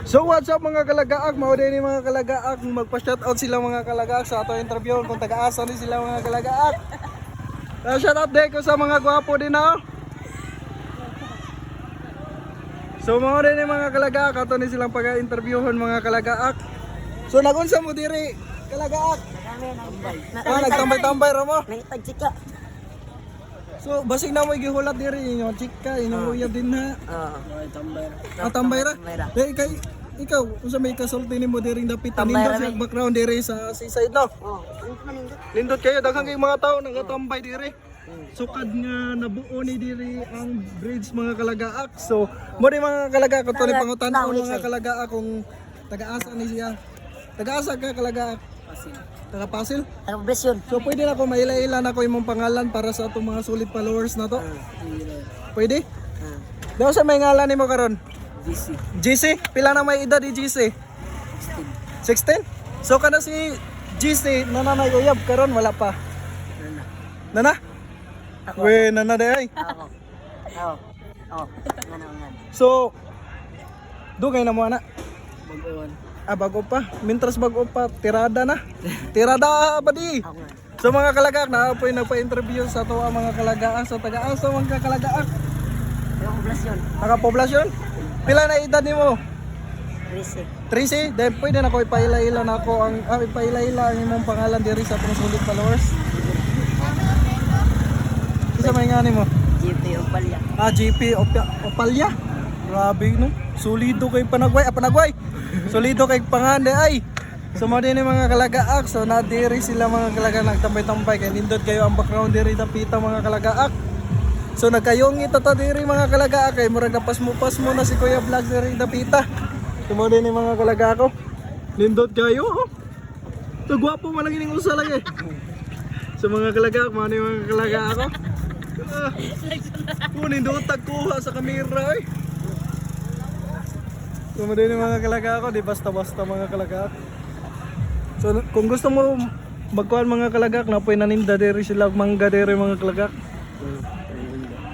So what's up mga kalagaak, mao din ni mga kalagaak, magpa-shoutout sila mga kalagaak sa ato interview kung taga-asa ni sila mga kalagaak. Shoutout din ko sa mga gwapo din na. So mao din ni mga kalagaak, ato ni silang pag-interviewon mga kalagaak. So nagunsa mo diri kalagaak? Nagtambay-tambay ra mo. Nagtagchika. So basig na mo gihulat diri inyo chika, inyo uyab din na. Tambay ra. Dai kay ikaw, unsa may kasulti nimo diri dapitan nindot sa background diri sa seaside no? Lindot kayo daghang kay mga tawo nagatambay diri. Sukad nga nabuo ni diri ang bridge mga kalagaak. So mo di mga kalagaak ko ni pangutan-on mga kalagaak kung taga-asa ni siya. Taga-asa ka kalagaak? Taga Pasil? Taga Poblasyon. So pwede na ko maila-ila na ko imong pangalan para sa atong mga solid followers na to. Pwede? Daw sa may ngalan nimo karon? GC. GC? Pila na may edad ni GC? 16. So kana si GC nanay uyab karon wala pa. Nana? We nana day ay. Nganangan. So dugay na mo ana. Bagoon. Bago pa. Mintras bago pa tirada na. Tirada ba di? So mga kalagaak na po nagpa-interview sa to ang mga kalagaak sa taga-asa mga kalagaak. Taga Poblasyon. Taga Poblasyon? Pila na edad nimo? 13. 13? Then pwede na ko ipaila-ila na ako ang ipaila-ila ang imong pangalan diri sa atong solid followers. Isa may ngani mo? GP Opalya. GP Opalya. Grabe no. Solido kay Panagway, Panagway. Solido kay Pangande ay. So mo din mga kalagaak. So na diri sila mga kalagaak nagtambay-tambay kay nindot kayo ang background diri dapita mga kalagaak. So nagkayong itata diri mga kalagaak kay murag pas mo na si Kuya Vlog diri dapita. So mo din mga kalagaak ko. Nindot kayo. So gwapo man lang ining usa lagi. So mga kalagaak, mo ni mga kalagaak ko. Nindot tagkuha sa kamera ay. So mo din mga kalagaak ko, di basta-basta mga kalagaak. So kung gusto mo magkuhan mga kalagaak, napoy naninda diri sila mangga diri mga kalagaak.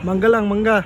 Mangga lang, mangga.